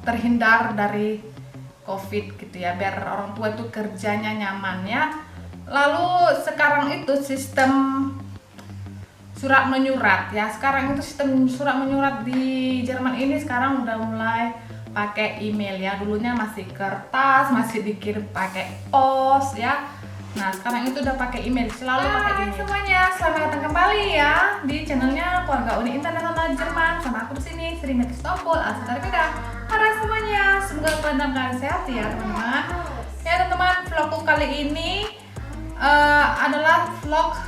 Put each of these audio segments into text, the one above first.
terhindar dari COVID gitu ya, biar orang tua itu kerjanya nyaman ya. Lalu sekarang itu sistem surat menyurat ya, sekarang itu sistem surat menyurat di Jerman ini sekarang udah mulai pakai email ya. Dulunya masih kertas, masih dikirim pakai pos ya. Nah sekarang itu udah pakai email, selalu pakai email. Semuanya, selamat datang kembali ya di channelnya Keluarga Uni Internasional Jerman. Sama aku di sini Sri Metistopol Astarpeda. Para semuanya, semoga kalian dalam sehat ya teman-teman. Ya teman-teman, vlogku kali ini adalah vlog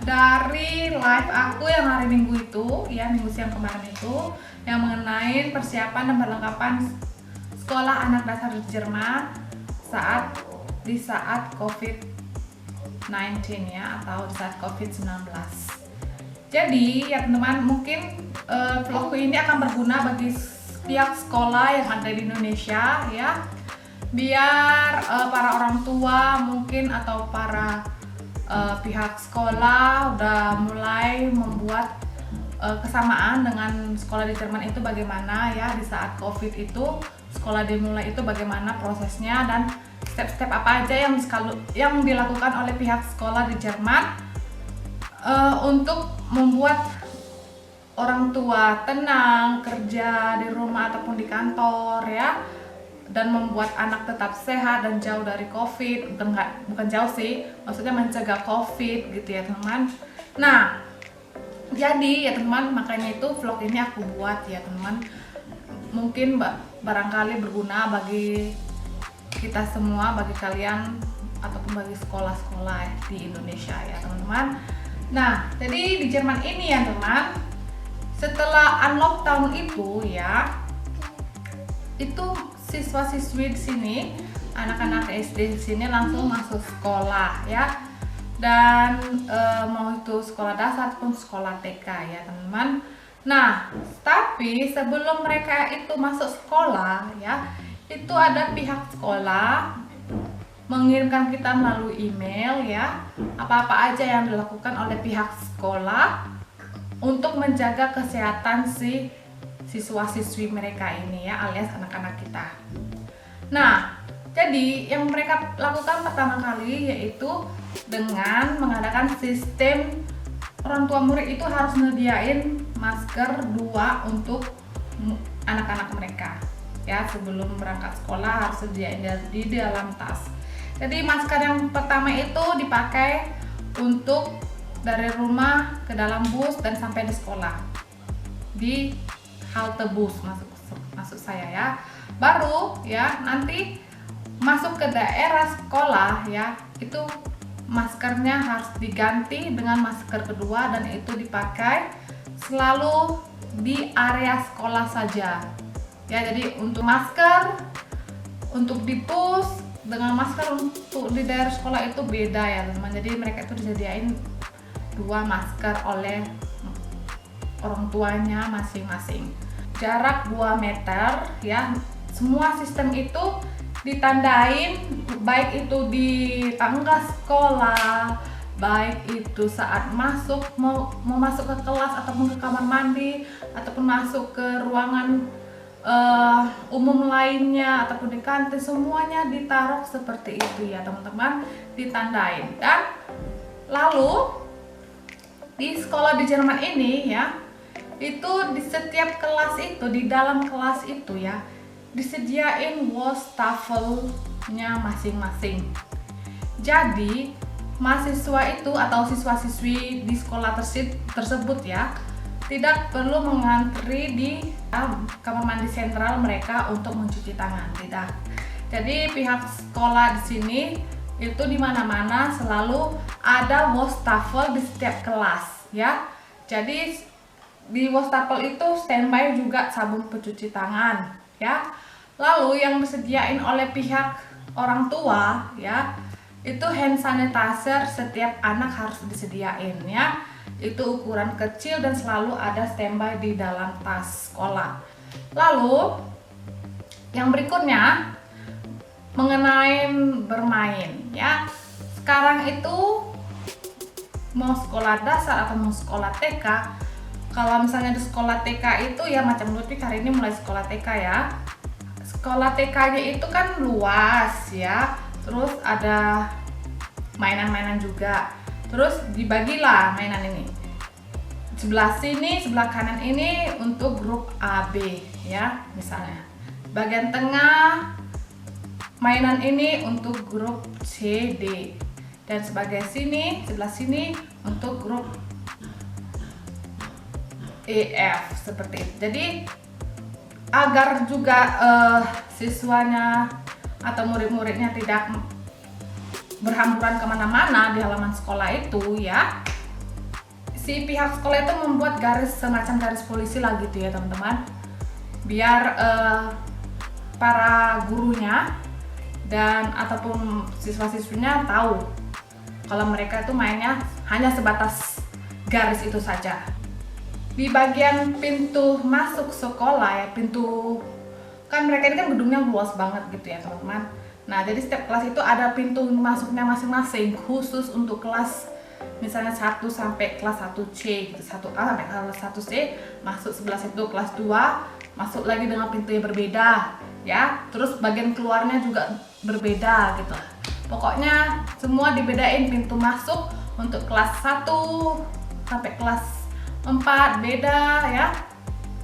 dari live aku yang hari Minggu itu ya, Minggu siang kemarin itu, yang mengenai persiapan dan perlengkapan sekolah anak dasar di Jerman di saat COVID-19 ya, atau di saat COVID-19. Jadi ya teman-teman, mungkin vlogku ini akan berguna bagi pihak sekolah yang ada di Indonesia ya, biar para orang tua mungkin atau para pihak sekolah udah mulai membuat kesamaan dengan sekolah di Jerman itu bagaimana ya, di saat COVID itu sekolah dimulai itu bagaimana prosesnya dan step-step apa aja yang dilakukan oleh pihak sekolah di Jerman untuk membuat orang tua tenang kerja di rumah ataupun di kantor ya, dan membuat anak tetap sehat dan jauh dari COVID. Bukan jauh sih, maksudnya mencegah COVID gitu ya teman. Nah jadi ya teman, makanya itu vlog ini aku buat ya teman, mungkin barangkali berguna bagi kita semua, bagi kalian ataupun bagi sekolah-sekolah di Indonesia ya teman-teman. Nah jadi di Jerman ini ya teman, setelah unlock tahun itu ya, itu siswa-siswi di sini, anak-anak SD di sini langsung masuk sekolah ya, dan mau itu sekolah dasar ataupun sekolah TK ya teman-teman. Nah tapi sebelum mereka itu masuk sekolah ya, itu ada pihak sekolah mengirimkan kita melalui email ya, apa-apa aja yang dilakukan oleh pihak sekolah untuk menjaga kesehatan siswa-siswi mereka ini ya, alias anak-anak kita. Nah jadi yang mereka lakukan pertama kali yaitu dengan mengadakan sistem orang tua murid itu harus menyediain masker 2 untuk anak-anak mereka ya, sebelum berangkat sekolah harus sediain di dalam tas. Jadi masker yang pertama itu dipakai untuk dari rumah ke dalam bus dan sampai di sekolah, di halte bus maksud saya ya. Baru ya nanti masuk ke daerah sekolah ya, itu maskernya harus diganti dengan masker kedua, dan itu dipakai selalu di area sekolah saja ya. Jadi untuk masker untuk di bus dengan masker untuk di daerah sekolah itu beda ya teman. Jadi mereka itu disediain 2 masker oleh orang tuanya masing-masing, jarak 2 meter ya. Semua sistem itu ditandain, baik itu di tangga sekolah, baik itu saat mau masuk ke kelas ataupun ke kamar mandi ataupun masuk ke ruangan umum lainnya ataupun di kantin, semuanya ditaruh seperti itu ya teman-teman, ditandain. Dan lalu di sekolah di Jerman ini ya, itu di setiap kelas itu, di dalam kelas itu ya, disediain wastafelnya masing-masing. Jadi mahasiswa itu atau siswa-siswi di sekolah tersebut ya, tidak perlu mengantri di kamar mandi sentral mereka untuk mencuci tangan, tidak. Jadi pihak sekolah di sini itu di mana-mana selalu ada wastafel di setiap kelas ya. Jadi di wastafel itu standby juga sabun pencuci tangan ya. Lalu yang disediain oleh pihak orang tua ya, itu hand sanitizer setiap anak harus disediain ya. Itu ukuran kecil dan selalu ada standby di dalam tas sekolah. Lalu yang berikutnya mengenai bermain ya. Sekarang itu mau sekolah dasar atau mau sekolah TK, kalau misalnya di sekolah TK itu ya, macam Ludwig hari ini mulai sekolah TK ya, sekolah TK-nya itu kan luas ya, terus ada mainan-mainan juga, terus dibagilah mainan ini. Sebelah sini, sebelah kanan ini untuk grup A, B ya, misalnya. Bagian tengah mainan ini untuk grup C, D. Dan sebagai sini, sebelah sini untuk grup E, F, seperti itu. Jadi agar juga siswanya atau murid-muridnya tidak berhamburan kemana-mana di halaman sekolah itu ya, si pihak sekolah itu membuat garis, semacam garis polisi lah gitu ya teman-teman, biar para gurunya dan ataupun siswa-siswinya tahu kalau mereka itu mainnya hanya sebatas garis itu saja. Di bagian pintu masuk sekolah ya, pintu kan mereka ini kan gedungnya luas banget gitu ya teman-teman. Nah, jadi setiap kelas itu ada pintu masuknya masing-masing khusus untuk kelas, misalnya 1 sampai kelas 1C gitu, 1A sampai kelas 1C masuk sebelah situ, kelas 2 masuk lagi dengan pintu yang berbeda ya, terus bagian keluarnya juga berbeda gitu. Pokoknya semua dibedain pintu masuk, untuk kelas 1 sampai kelas 4 beda ya,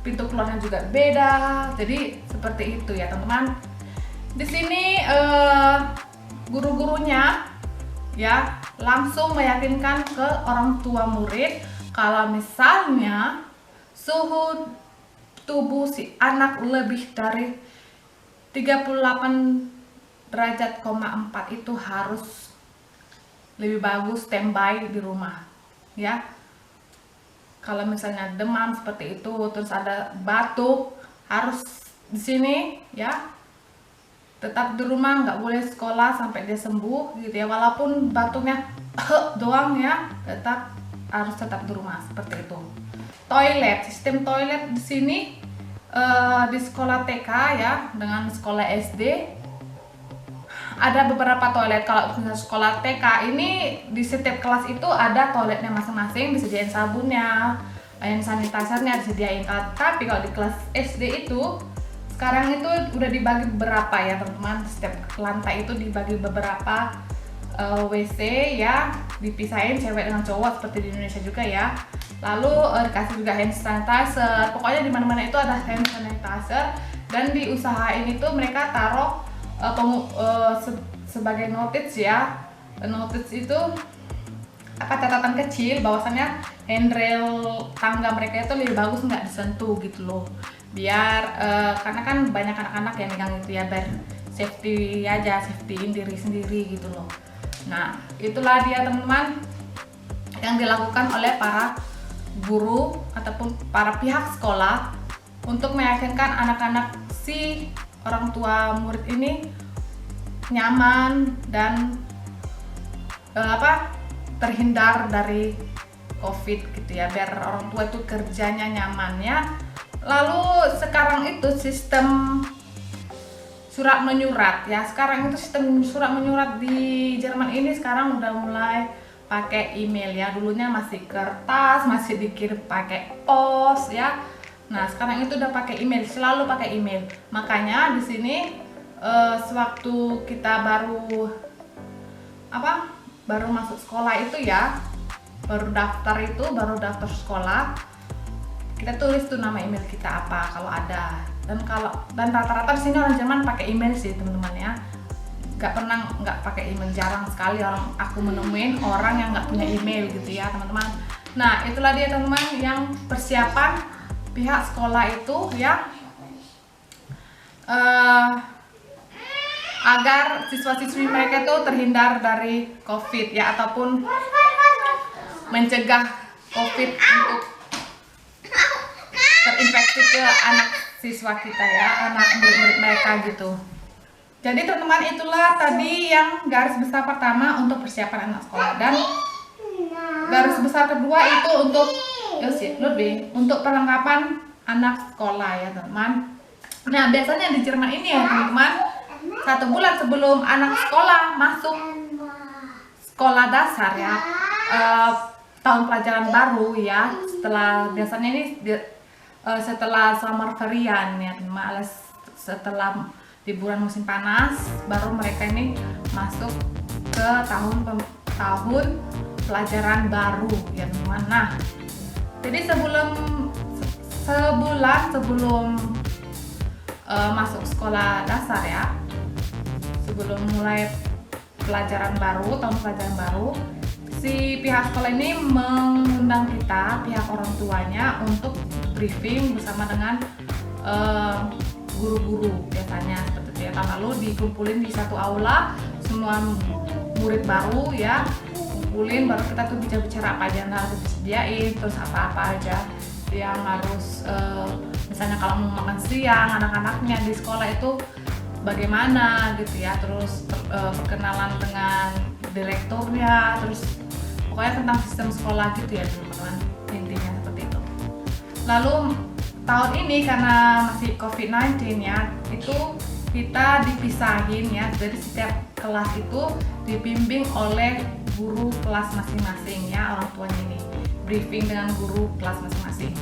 pintu keluarnya juga beda. Jadi seperti itu ya teman-teman. Di sini guru-gurunya ya langsung meyakinkan ke orang tua murid kalau misalnya suhu tubuh si anak lebih dari 38,4 itu harus lebih bagus standby di rumah ya. Kalau misalnya demam seperti itu, terus ada batuk, harus di sini ya, tetap di rumah, nggak boleh sekolah sampai dia sembuh gitu ya. Walaupun batuknya doang ya, harus tetap di rumah seperti itu. Toilet, sistem toilet di sini di sekolah TK ya dengan sekolah SD ada beberapa toilet. Kalau misalnya sekolah TK ini di setiap kelas itu ada toiletnya masing-masing, disediain sabunnya, hand sanitizer-nya disediain. Tapi kalau di kelas SD itu sekarang itu udah dibagi beberapa ya teman-teman. Setiap lantai itu dibagi beberapa WC ya, dipisahin cewek dengan cowok seperti di Indonesia juga ya. Lalu dikasih juga hand sanitizer. Pokoknya di mana-mana itu ada hand sanitizer, dan diusahain itu mereka taruh sebagai notice ya. Notice itu catatan kecil bahwasannya handrail tangga mereka itu lebih bagus nggak disentuh gitu loh, biar karena kan banyak anak-anak yang megang itu ya, biar safety aja, safetyin diri sendiri gitu loh. Nah, itulah dia teman-teman yang dilakukan oleh para guru ataupun para pihak sekolah untuk meyakinkan anak-anak si orang tua murid ini nyaman dan terhindar dari COVID gitu ya, biar orang tua itu kerjanya nyaman ya. Lalu sekarang itu sistem surat menyurat ya, sekarang itu sistem surat menyurat di Jerman ini sekarang udah mulai pakai email ya. Dulunya masih kertas, masih dikirim pakai pos ya. Nah, sekarang itu udah pakai email, selalu pakai email. Makanya di sini sewaktu kita baru masuk sekolah itu ya, baru daftar sekolah, kita tulis tuh nama email kita apa kalau ada. Dan rata-rata di sini orang Jerman pakai email sih teman-teman ya. Nggak pakai email, jarang sekali aku menemuin orang yang nggak punya email gitu ya teman-teman. Nah, itulah dia teman-teman yang persiapan pihak sekolah itu ya, agar siswa-siswi mereka itu terhindar dari COVID ya, ataupun mencegah COVID untuk terinfeksi ke anak siswa kita ya, anak murid-murid mereka gitu. Jadi teman-teman, itulah tadi yang garis besar pertama untuk persiapan anak sekolah, dan garis besar kedua itu untuk perlengkapan anak sekolah ya teman-teman. Nah, biasanya di Jerman ini ya teman-teman, 1 bulan sebelum anak sekolah masuk sekolah dasar ya, tahun pelajaran baru ya, biasanya ini setelah summer varian ya teman, setelah liburan musim panas, baru mereka ini masuk ke tahun pelajaran baru ya teman. Nah, jadi sebulan sebelum masuk sekolah dasar ya, sebelum mulai pelajaran baru, tahun pelajaran baru, si pihak sekolah ini mengundang kita, pihak orang tuanya, untuk briefing bersama dengan guru-guru biasanya seperti itu ya. Tahun lalu dikumpulin di satu aula, semua murid baru ya, kumpulin, baru kita tuh bicara-bicara apa aja yang harus disediain, terus apa-apa aja yang harus misalnya kalau mau makan siang anak-anaknya di sekolah itu bagaimana gitu ya, terus perkenalan dengan direkturnya, terus pokoknya tentang sistem sekolah gitu ya teman-teman, intinya seperti itu. Lalu tahun ini karena masih COVID-19 ya, itu kita dipisahin ya, jadi setiap kelas itu dibimbing oleh guru kelas masing-masing ya, orang tuanya ini briefing dengan guru kelas masing-masing.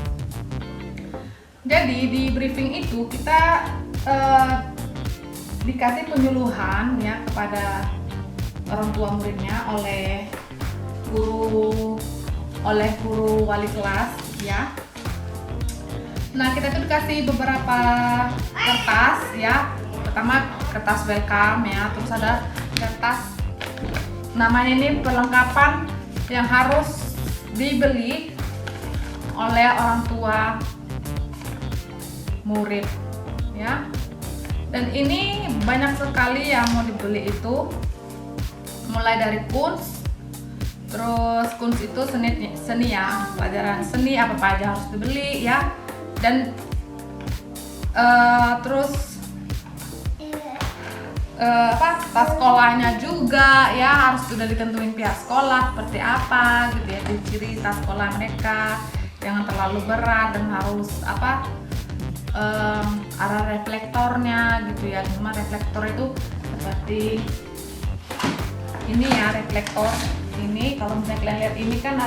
Jadi di briefing itu kita dikasih penyuluhan ya kepada orang tua muridnya oleh guru wali kelas ya. Nah, kita tuh dikasih beberapa kertas ya. Pertama kertas welcome ya, terus ada kertas namanya ini perlengkapan yang harus dibeli oleh orang tua murid ya. Dan ini banyak sekali yang mau dibeli itu, mulai dari kunci. Terus kunci itu seni ya, pelajaran seni apa aja harus dibeli ya. Dan terus tas sekolahnya juga ya harus sudah ditentuin pihak sekolah seperti apa gitu ya, ciri tas sekolah mereka, jangan terlalu berat dan harus arah reflektornya gitu ya. Cuma reflektor itu seperti ini ya, reflektor ini kalau misalnya kalian lihat ini kan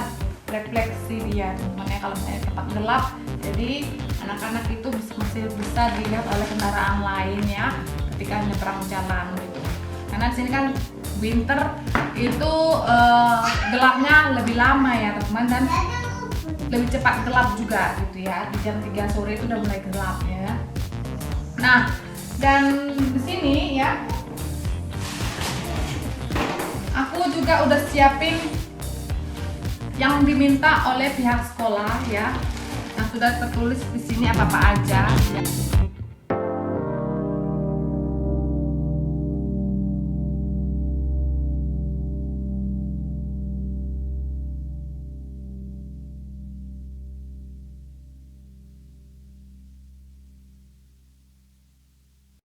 refleksi dia teman-teman ya, kalau misalnya tempat gelap jadi anak-anak itu masih bisa dilihat oleh kendaraan lain ya ketika nyebrang jalan gitu. Karena di sini kan winter itu gelapnya lebih lama ya teman-teman, dan lebih cepat gelap juga gitu ya, di jam 3 sore itu udah mulai gelap ya. Nah, dan di sini ya aku juga udah siapin yang diminta oleh pihak sekolah ya, yang sudah tertulis di sini apa-apa aja ya.